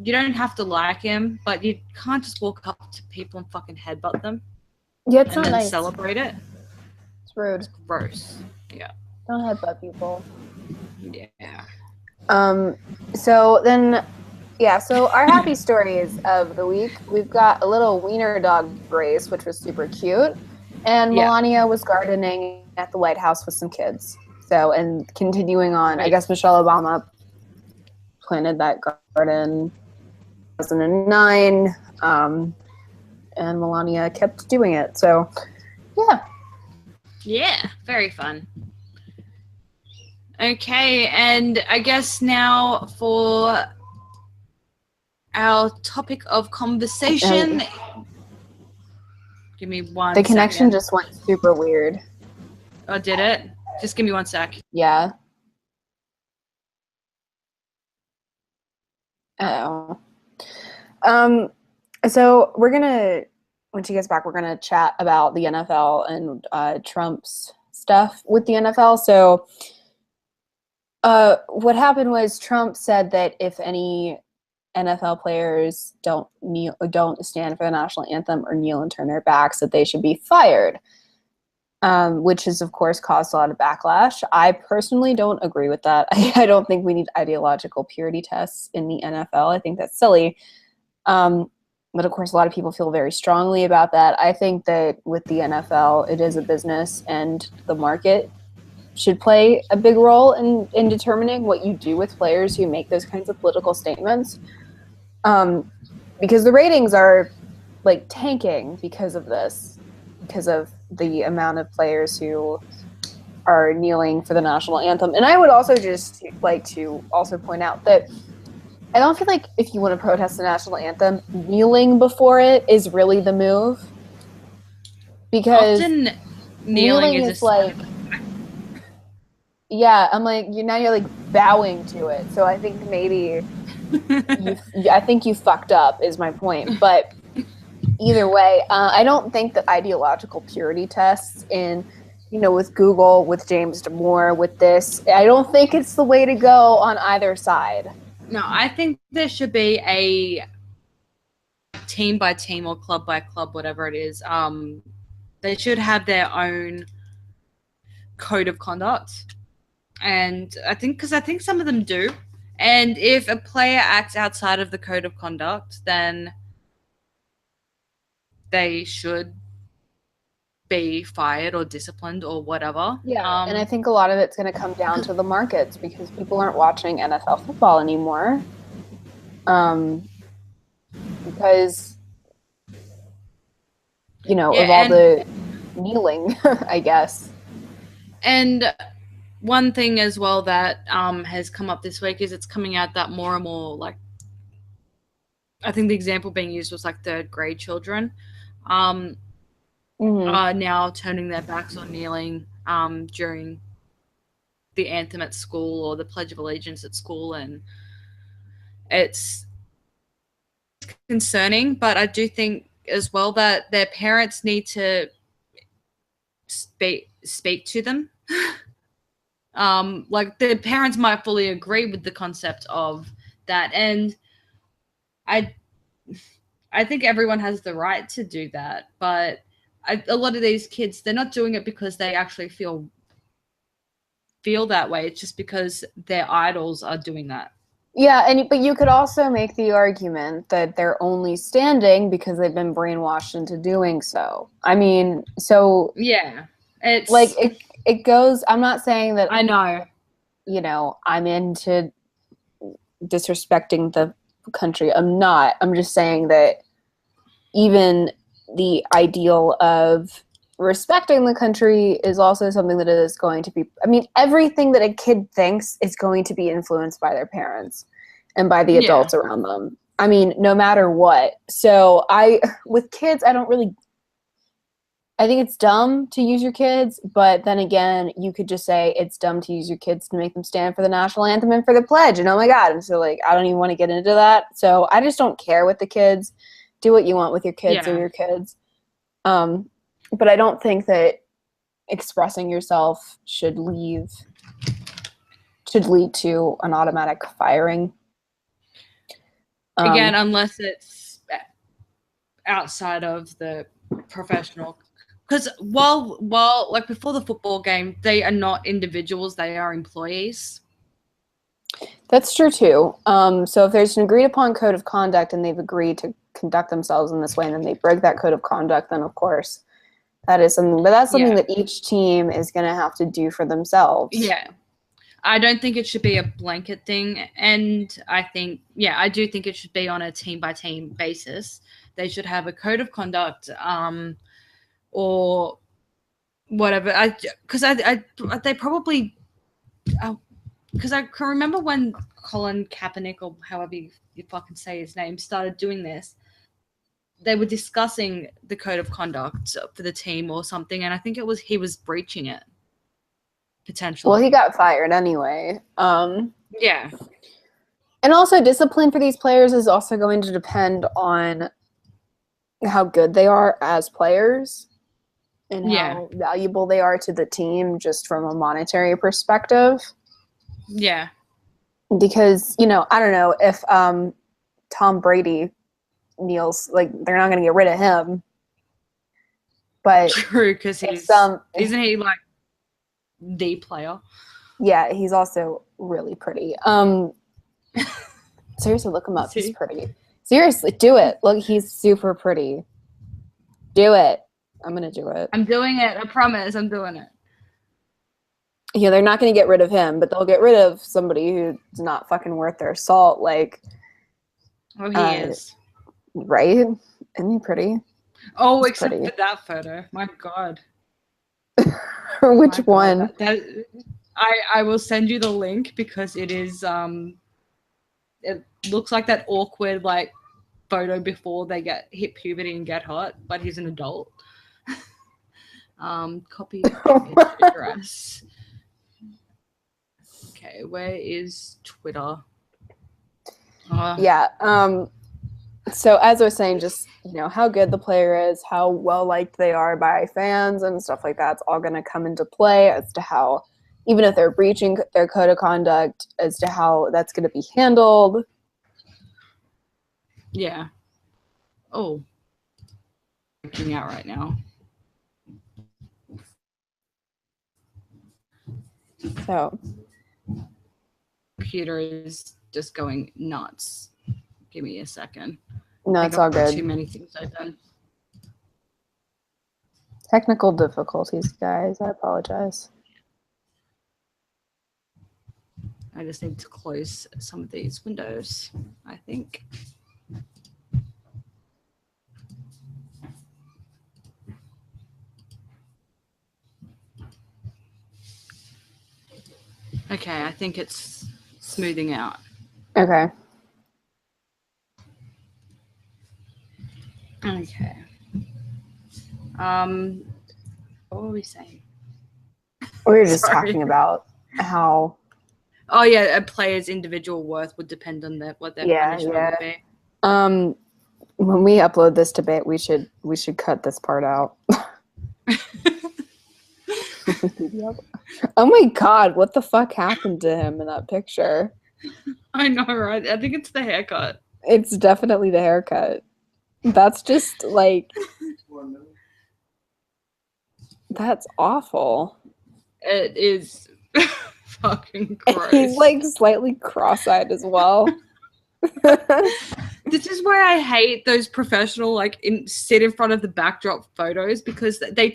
you don't have to like him, but you can't just walk up to people and fucking headbutt them. Yeah, it's and not then nice. Celebrate it. It's rude. It's gross. Yeah. Don't headbutt people. Yeah. So then, yeah. So our happy stories of the week. We've got a little wiener dog race, which was super cute, and Melania was gardening at the White House with some kids. So, and continuing on, I guess Michelle Obama planted that garden in 2009, and Melania kept doing it. So, yeah. Yeah, very fun. Okay, and I guess now for our topic of conversation. Give me one The connection second. just went super weird. Oh, did it? Just give me 1 sec. Yeah. Oh. So we're gonna, when she gets back, we're gonna chat about the NFL and Trump's stuff with the NFL. So, what happened was Trump said that if any NFL players don't stand for the national anthem or kneel and turn their backs, that they should be fired. Which has, of course, caused a lot of backlash. I personally don't agree with that. I don't think we need ideological purity tests in the NFL. I think that's silly. But of course, a lot of people feel very strongly about that. I think that with the NFL, it is a business, and the market should play a big role in determining what you do with players who make those kinds of political statements. Because the ratings are like tanking because of this, because of the amount of players who are kneeling for the national anthem. And I would also just like to also point out that I don't feel like if you want to protest the national anthem, kneeling before it is really the move. Because often kneeling is like, yeah, I'm like, now you're like bowing to it. So I think maybe I think you fucked up is my point. But either way, I don't think that ideological purity tests in, with Google, with James Damore, with this, I don't think it's the way to go on either side. No, I think there should be a team by team or club by club, whatever it is. They should have their own code of conduct, and I think some of them do. And if a player acts outside of the code of conduct, then they should be fired or disciplined or whatever. Yeah, and I think a lot of it's going to come down to the markets because people aren't watching NFL football anymore. Because, of all the kneeling, I guess. And one thing as well that has come up this week is it's coming out that more and more, like, I think the example being used was like third grade children are now turning their backs on kneeling during the anthem at school or the Pledge of Allegiance at school, and it's concerning. But I do think as well that their parents need to speak to them. Like their parents might fully agree with the concept of that, and I think everyone has the right to do that, but a lot of these kids, they're not doing it because they actually feel that way. It's just because their idols are doing that. Yeah, but you could also make the argument that they're only standing because they've been brainwashed into doing so. I mean, so yeah, it's like it goes. I'm not saying that I know. I'm into disrespecting the country. I'm not. I'm just saying that even the ideal of respecting the country is also something that is going to be, I mean, everything that a kid thinks is going to be influenced by their parents and by the adults around them. I mean, no matter what. So with kids, I think it's dumb to use your kids, but then again, you could just say it's dumb to use your kids to make them stand for the national anthem and for the pledge. And oh my God. And so like, I don't even want to get into that. So I just don't care with the kids. Do what you want with your kids or your kids. But I don't think that expressing yourself should lead to an automatic firing. Again, unless it's outside of the professional, because while like before the football game, they are not individuals, they are employees. That's true too. So if there's an agreed upon code of conduct and they've agreed to conduct themselves in this way and then they break that code of conduct, then of course that is something, but that's something that each team is going to have to do for themselves. Yeah. I don't think it should be a blanket thing. And I do think it should be on a team by team basis. They should have a code of conduct, or whatever. Because they probably, because I can remember when Colin Kaepernick, or however you fucking say his name, started doing this. They were discussing the code of conduct for the team or something, and I think he was breaching it potentially. Well, he got fired anyway. Yeah. And also, discipline for these players is also going to depend on how good they are as players and how valuable they are to the team just from a monetary perspective. Yeah. Because, I don't know, if Tom Brady kneels, like, they're not going to get rid of him. But true, because isn't he like the player? Yeah, he's also really pretty. Seriously, look him up. He's pretty. Seriously, do it. Look, he's super pretty. Do it. I'm gonna do it. I'm doing it. I promise. I'm doing it. Yeah, they're not gonna get rid of him, but they'll get rid of somebody who's not fucking worth their salt. Like, oh, he is. Right? Isn't he pretty? Oh, he's except pretty. For that photo. My God. Which one? I will send you the link because it is it looks like that awkward like photo before they hit puberty and get hot, but he's an adult. Copy address. Okay, where is Twitter? Yeah. So as I was saying, just how good the player is, how well liked they are by fans and stuff like that's all going to come into play as to how, even if they're breaching their code of conduct, as to how that's going to be handled. Yeah. Oh, freaking out right now. So, computer is just going nuts. Give me a second. No, it's all good. Too many things I've done. Technical difficulties, guys. I apologize. I just need to close some of these windows, I think. Okay, I think it's smoothing out. Okay. Okay. What were we saying? We were just talking about how. Oh yeah, a player's individual worth would depend on what their punishment would be. When we upload this debate, we should cut this part out. Oh my God, what the fuck happened to him in that picture? I know, right? I think it's the haircut. It's definitely the haircut. That's just like, that's awful. It is fucking gross. He's like slightly cross-eyed as well. This is why I hate those professional sit in front of the backdrop photos, because they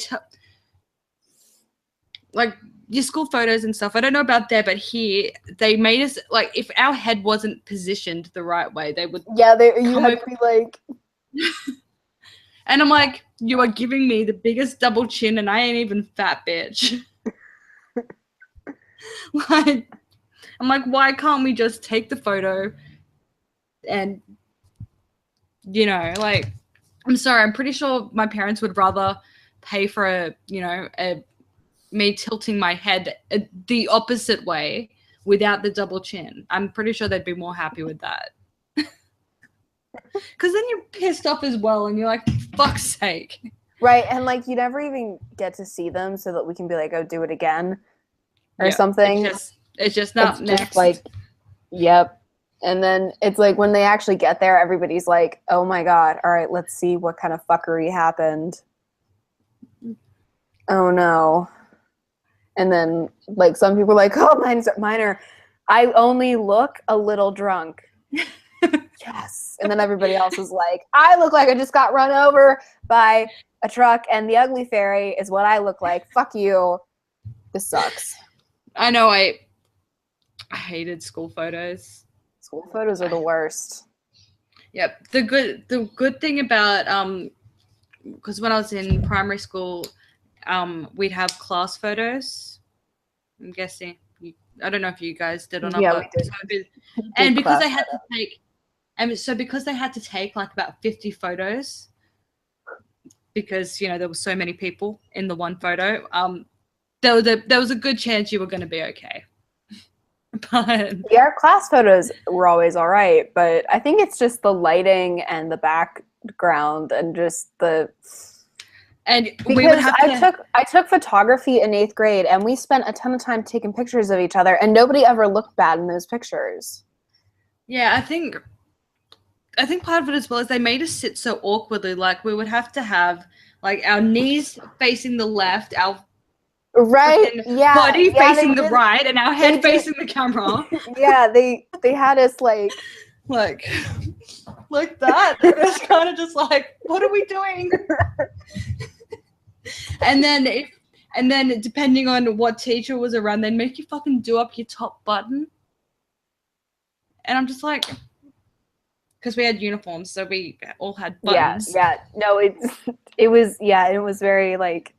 like your school photos and stuff. I don't know about there, but here they made us like, if our head wasn't positioned the right way, they would. Yeah, you had to be like. And I'm like, you are giving me the biggest double chin, and I ain't even fat, bitch. Like, I'm like, why can't we just take the photo and, like, I'm sorry, I'm pretty sure my parents would rather pay for me tilting my head the opposite way without the double chin. I'm pretty sure they'd be more happy with that. Because then you're pissed off as well, and you're like, fuck's sake. Right, and like you never even get to see them so that we can be like, oh, do it again or something. It's just not next. Just like, yep. And then it's like when they actually get there, everybody's like, oh my God, all right, let's see what kind of fuckery happened. Oh no. And then like some people are like, oh, mine are, I only look a little drunk. Yes. And then everybody else is like, I look like I just got run over by a truck, and the ugly fairy is what I look like. Fuck you. This sucks. I know. I hated school photos. School photos are the worst. Yep. The good thing about because when I was in primary school, we'd have class photos. I'm guessing. I don't know if you guys did or not, Yeah, but we did. and because class they had to take, and so because they had to take like about 50 photos, because there were so many people in the one photo, there was a good chance you were going to be okay. But yeah, our class photos were always all right, but I think it's just the lighting and the background and just the. And because we would have I took photography in 8th grade, and we spent a ton of time taking pictures of each other, and nobody ever looked bad in those pictures. Yeah, I think part of it as well is they made us sit so awkwardly. Like we would have to have like our knees facing the left, our right, yeah, body facing the did, right, and our head facing the camera. Yeah, they had us like that. And it was kind of just like, what are we doing? And then depending on what teacher was around, they'd make you fucking do up your top button. And I'm just like, because we had uniforms, so we all had buttons. Yeah. No, it was very like.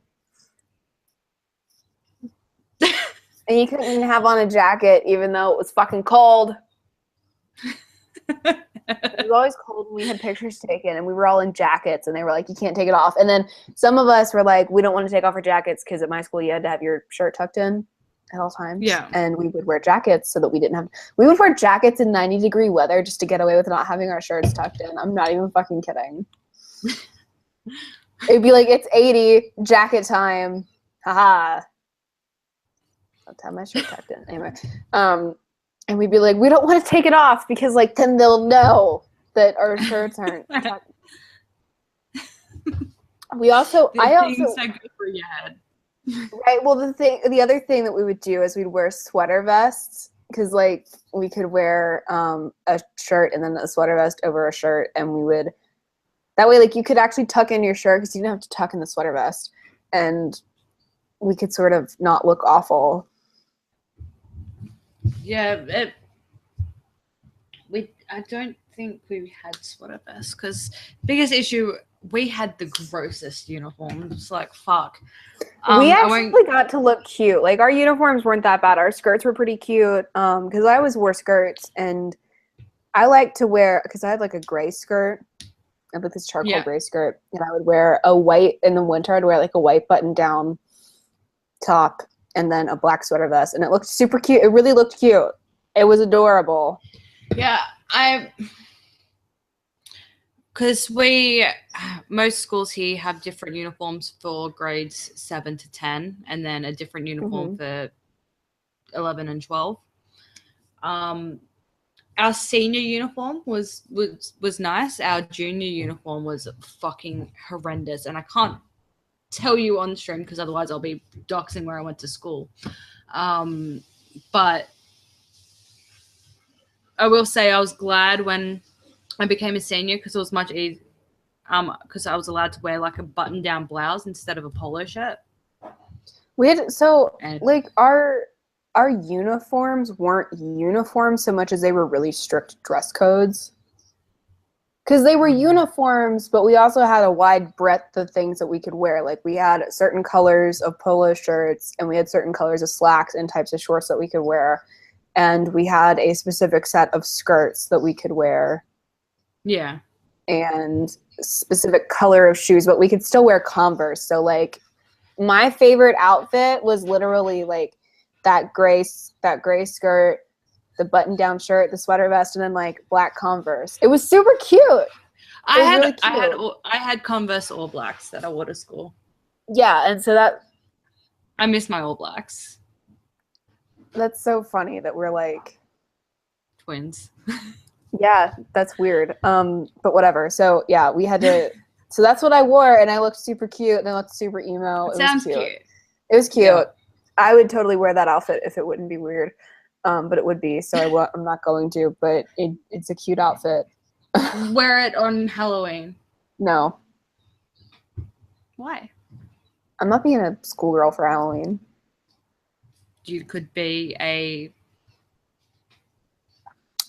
And you couldn't even have on a jacket, even though it was fucking cold. It was always cold when we had pictures taken, and we were all in jackets, and they were like, you can't take it off. And then some of us were like, we don't want to take off our jackets, because at my school you had to have your shirt tucked in at all times. Yeah. And we would wear jackets so that we would wear jackets in 90-degree weather just to get away with not having our shirts tucked in. I'm not even fucking kidding. It'd be like, it's 80, jacket time. Haha. Let's have my shirt tucked in. Anyway. And we'd be like, we don't want to take it off, because like then they'll know that our shirts aren't tucked. I also so good for your head. Right. Well, the other thing that we would do is we'd wear sweater vests, because like we could wear a shirt and then a sweater vest over a shirt, and we would that way like you could actually tuck in your shirt because you didn't have to tuck in the sweater vest, and we could sort of not look awful. Yeah, I don't think we had sweater vests, because biggest issue, we had the grossest uniform. It's like, fuck. We actually got to look cute. Like our uniforms weren't that bad. Our skirts were pretty cute. Because I always wore skirts, and I like to wear, because I had like a gray skirt. I had like this charcoal gray skirt, and I would wear a white in the winter. I'd wear like a white button down top and then a black sweater vest, and it looked super cute. It really looked cute. It was adorable. Yeah, because most schools here have different uniforms for grades 7 to 10, and then a different uniform for 11 and 12. Our senior uniform was nice. Our junior uniform was fucking horrendous, and I can't tell you on stream because otherwise I'll be doxing where I went to school. But I will say I was glad when I became a senior, because it was much easier. Because I was allowed to wear like a button-down blouse instead of a polo shirt. Our uniforms weren't uniforms so much as they were really strict dress codes. Because they were uniforms, but we also had a wide breadth of things that we could wear. Like we had certain colors of polo shirts, and we had certain colors of slacks and types of shorts that we could wear. And we had a specific set of skirts that we could wear. Yeah. And specific color of shoes, but we could still wear Converse. So like my favorite outfit was literally like that gray skirt, the button-down shirt, the sweater vest, and then like black Converse. It was super cute. I had Converse All Blacks that I wore to school. Yeah, and so that I miss my All Blacks. That's so funny that we're like twins. Yeah, that's weird. But whatever. So yeah, we had to. So that's what I wore, and I looked super cute, and I looked super emo. Sounds cute. It was cute. Yeah. I would totally wear that outfit if it wouldn't be weird, but it would be. So I'm not going to. But it's a cute outfit. Wear it on Halloween. No. Why? I'm not being a schoolgirl for Halloween. You could be a.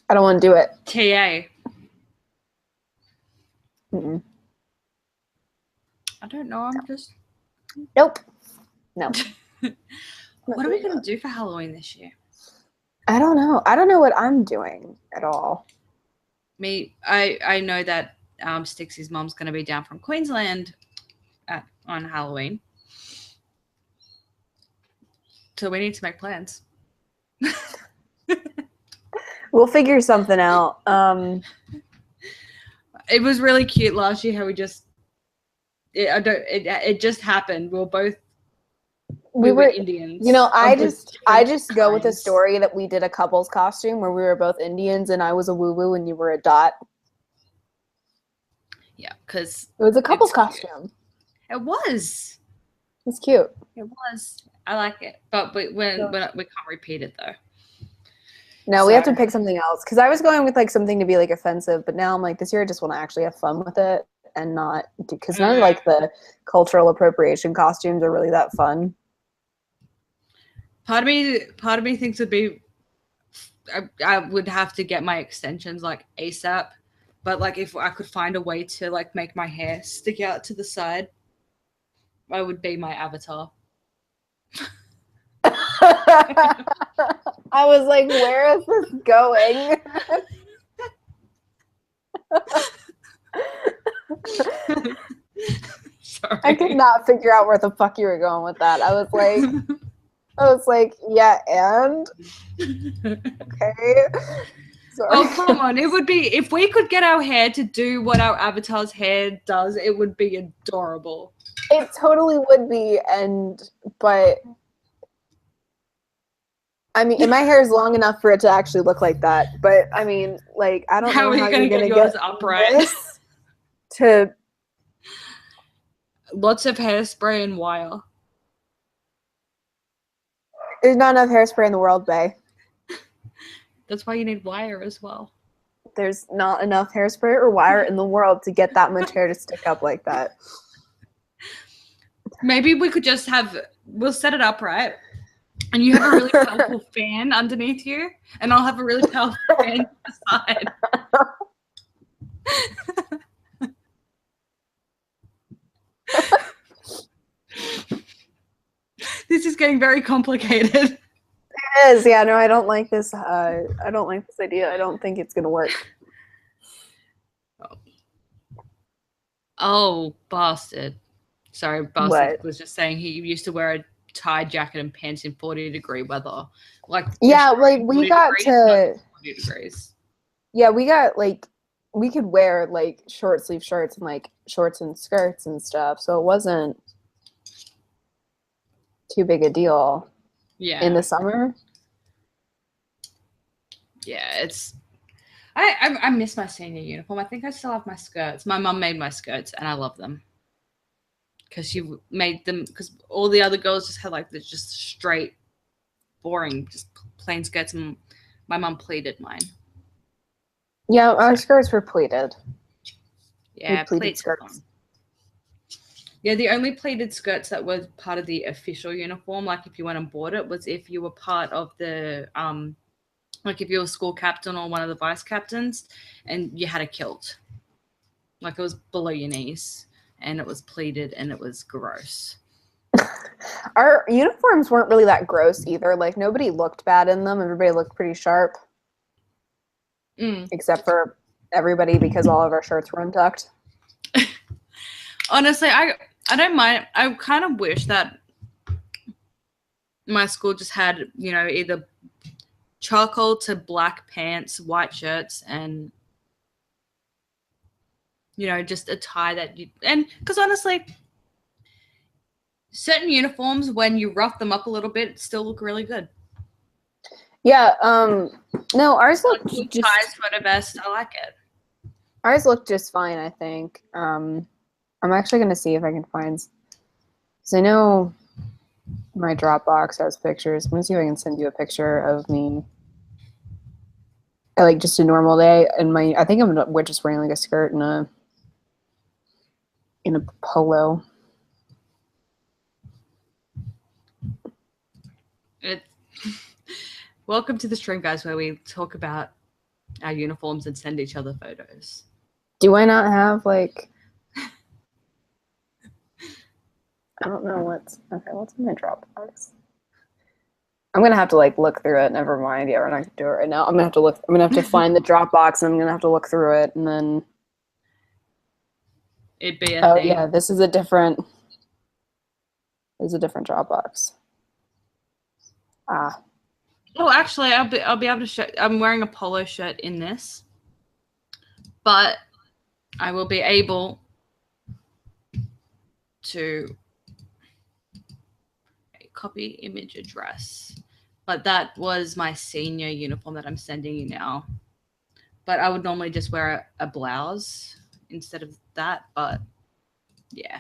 I don't want to do it. TA. Mm-mm. I don't know. I'm just. Nope. No. What are we gonna do for Halloween this year? I don't know. I don't know what I'm doing at all. I know that Stixie's mom's gonna be down from Queensland on Halloween, so we need to make plans. We'll figure something out. It was really cute last year how it just happened. We were Indians. You know, I just go with the story that we did a couple's costume where we were both Indians and I was a woo woo and you were a dot. Yeah, because it was a couple's costume. It was. It's cute. It was. I like it, but we can't repeat it though. No, we have to pick something else because I was going with like something to be like offensive, but now I'm like this year I just want to actually have fun with it and not because none of like the cultural appropriation costumes are really that fun. Part of me thinks it'd be. I would have to get my extensions like ASAP, but like if I could find a way to like make my hair stick out to the side, I would be my avatar. I was like, where is this going? Sorry. I could not figure out where the fuck you were going with that. I was like, yeah, and okay. Sorry. Oh, come on. It would be, if we could get our hair to do what our avatar's hair does, it would be adorable. It totally would be, but I mean, and my hair is long enough for it to actually look like that. But I mean, like, I don't know how you're gonna get upright. To lots of hairspray and wire. There's not enough hairspray in the world, Bae. That's why you need wire as well. There's not enough hairspray or wire in the world to get that much hair to stick up like that. Maybe we could just we'll set it up, right? And you have a really powerful fan underneath you, and I'll have a really powerful fan to the side. This is getting very complicated. It is, yeah. No, I don't like this. I don't like this idea. I don't think it's gonna work. Oh, bastard! Sorry, bastard was just saying he used to wear a tie jacket and pants in 40-degree weather. Like yeah, like we got to 40 degrees. Yeah, we got like we could wear like short sleeve shirts and like shorts and skirts and stuff, so it wasn't too big a deal. Yeah. In the summer. Yeah, it's. I miss my senior uniform. I think I still have my skirts. My mum made my skirts, and I love them. Because she made them. Because all the other girls just had like this just straight, boring, just plain skirts, and my mum pleated mine. Yeah, our skirts were pleated. Yeah, pleated skirts. Yeah, the only pleated skirts that were part of the official uniform, like if you went and bought it, was if you were part of the, like if you were a school captain or one of the vice captains and you had a kilt. Like it was below your knees and it was pleated and it was gross. Our uniforms weren't really that gross either. Like nobody looked bad in them. Everybody looked pretty sharp. Except for everybody because all of our shirts were untucked. Honestly, I don't mind. I kind of wish that my school just had, you know, either charcoal to black pants, white shirts, and, you know, just a tie that you, and because honestly, certain uniforms, when you rough them up a little bit, still look really good. Yeah, no, ours looked just ties, sweater vest. I like it. Ours looked just fine, I think. I'm actually gonna see if I can find, because I know my Dropbox has pictures. I'm gonna see if I can send you a picture of me, like just a normal day. And I think we're just wearing like a skirt and a polo. Welcome to the stream, guys, where we talk about our uniforms and send each other photos. Do I not have like? I don't know what's in my Dropbox. I'm gonna have to like look through it. Never mind. Yeah, we're not gonna do it right now. I'm gonna have to find the Dropbox, and I'm gonna have to look through it, and then. It'd be a thing. Yeah, this is a different. There's a different Dropbox. Ah. Oh, actually, I'll be able to show. I'm wearing a polo shirt in this, but I will be able to copy image address. But that was my senior uniform that I'm sending you now. But I would normally just wear a blouse instead of that. But yeah,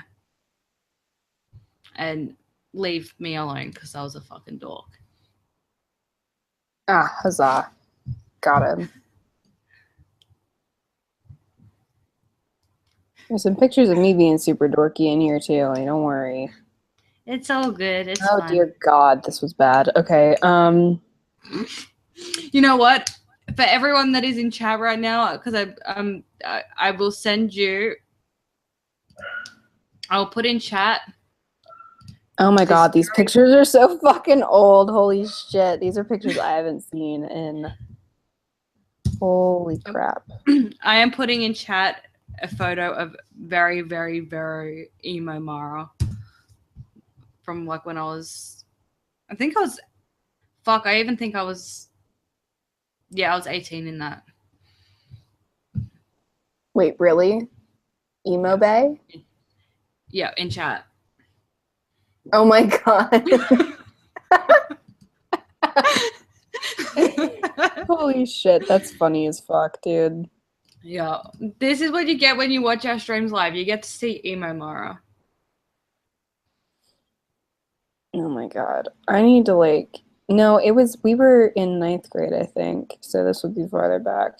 and leave me alone because I was a fucking dork. Ah, huzzah. Got him. There's some pictures of me being super dorky in here too. Like, don't worry. It's all good. It's oh fun. Dear God, this was bad. Okay. You know what? For everyone that is in chat right now, because I will send you. I'll put in chat. Oh my God, these pictures are so fucking old. Holy shit. These are pictures I haven't seen in. Holy crap. I am putting in chat a photo of very, very, very emo Mara from like when I was. I even think I was. Yeah, I was 18 in that. Wait, really? Emo Bae? Yeah, in chat. Oh my God. Holy shit, that's funny as fuck, dude. Yeah, this is what you get when you watch our streams live. You get to see emo Mara. Oh my God. I need to like. No, we were in 9th grade, I think. So this would be farther back.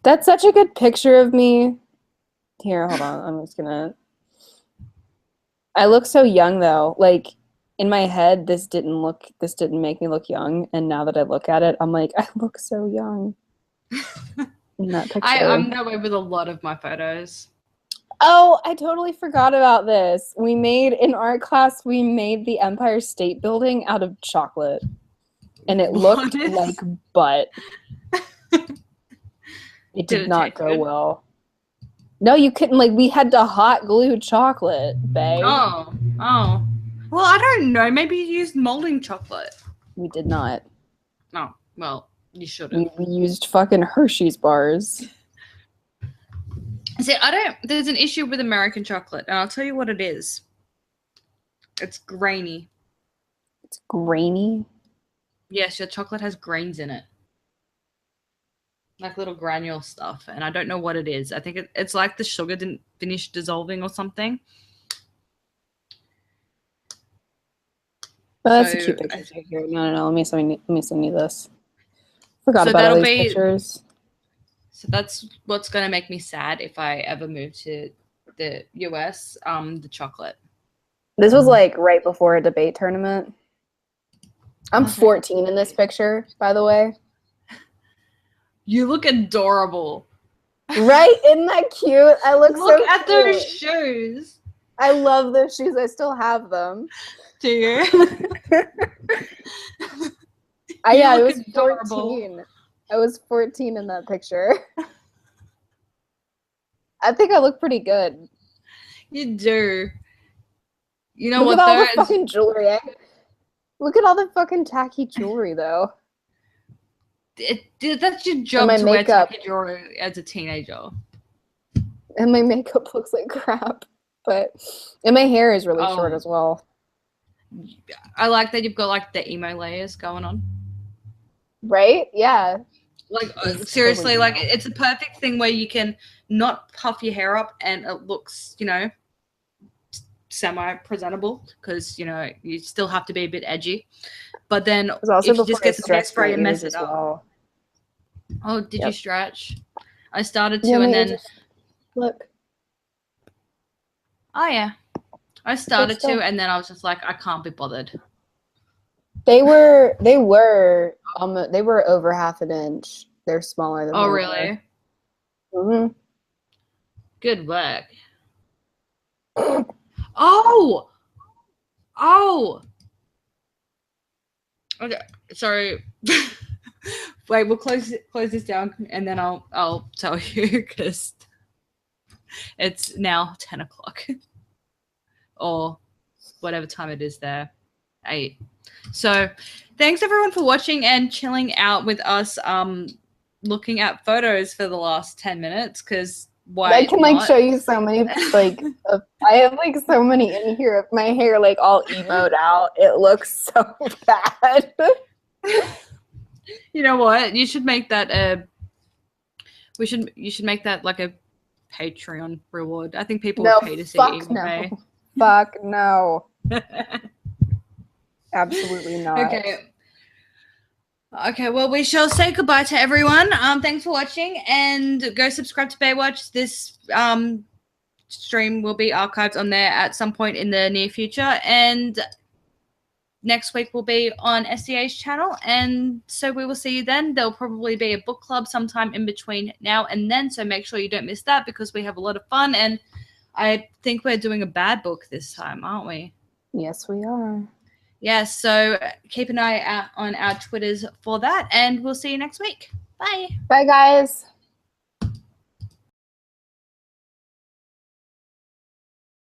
That's such a good picture of me. Here, hold on. I'm just gonna. I look so young though. Like in my head, this didn't make me look young. And now that I look at it, I'm like, I look so young in that picture. I'm that way with a lot of my photos. Oh, I totally forgot about this. In art class, we made the Empire State Building out of chocolate. And it looked like butt. It did not go well. No, you couldn't. Like, we had to hot glue chocolate, babe. Oh. Well, I don't know. Maybe you used molding chocolate. We did not. Oh, well, you should have. We used fucking Hershey's bars. See, there's an issue with American chocolate, and I'll tell you what it is. It's grainy. It's grainy? Yes, your chocolate has grains in it. Like little granule stuff, and I don't know what it is. I think it's like the sugar didn't finish dissolving or something. Oh, that's a cute picture here. No. Let me send you this. Forgot about all these pictures. So that's what's gonna make me sad if I ever move to the US. The chocolate. This was like right before a debate tournament. I'm 14 in this picture, by the way. You look adorable. Right? Isn't that cute? I look so cute. Look at those shoes. I love those shoes. I still have them. Do you? I was 14. I was 14 in that picture. I think I look pretty good. You do. You know look what? Look at all the fucking jewelry. Look at all the fucking tacky jewelry, though. That's your job to wear tacky jewelry as a teenager. And my makeup looks like crap. And my hair is really short as well. I like that you've got like the emo layers going on. Right? Yeah. Like seriously, like it's a perfect thing where you can not puff your hair up and it looks, semi-presentable because, you still have to be a bit edgy. But then if you just get some hairspray and mess it up. Well. Oh, did you stretch? I started to and then... Look. Oh, yeah. I started to and then I was just like, I can't be bothered. They were over half an inch. They're smaller than really? Mm-hmm. Good work. Oh. Okay. Sorry. Wait, we'll close this down, and then I'll tell you, because it's now 10 o'clock or whatever time it is there, 8. So thanks everyone for watching and chilling out with us, looking at photos for the last 10 minutes, because why I can not? show you so many I have so many in here of my hair all emoed out. It looks so bad. You know what? You should make that you should make that a Patreon reward. I think people would pay to see Evil Bae. Fuck no. Absolutely not. Okay, well, we shall say goodbye to everyone. Thanks for watching, and go subscribe to Bae Watch. This stream will be archived on there at some point in the near future, and next week will be on SDA's channel, and so we will see you then. There'll probably be a book club sometime in between now and then, so make sure you don't miss that, because we have a lot of fun, and I think we're doing a bad book this time, aren't we? Yes, we are. Yes, so keep an eye out on our Twitters for that, and we'll see you next week. Bye. Bye, guys.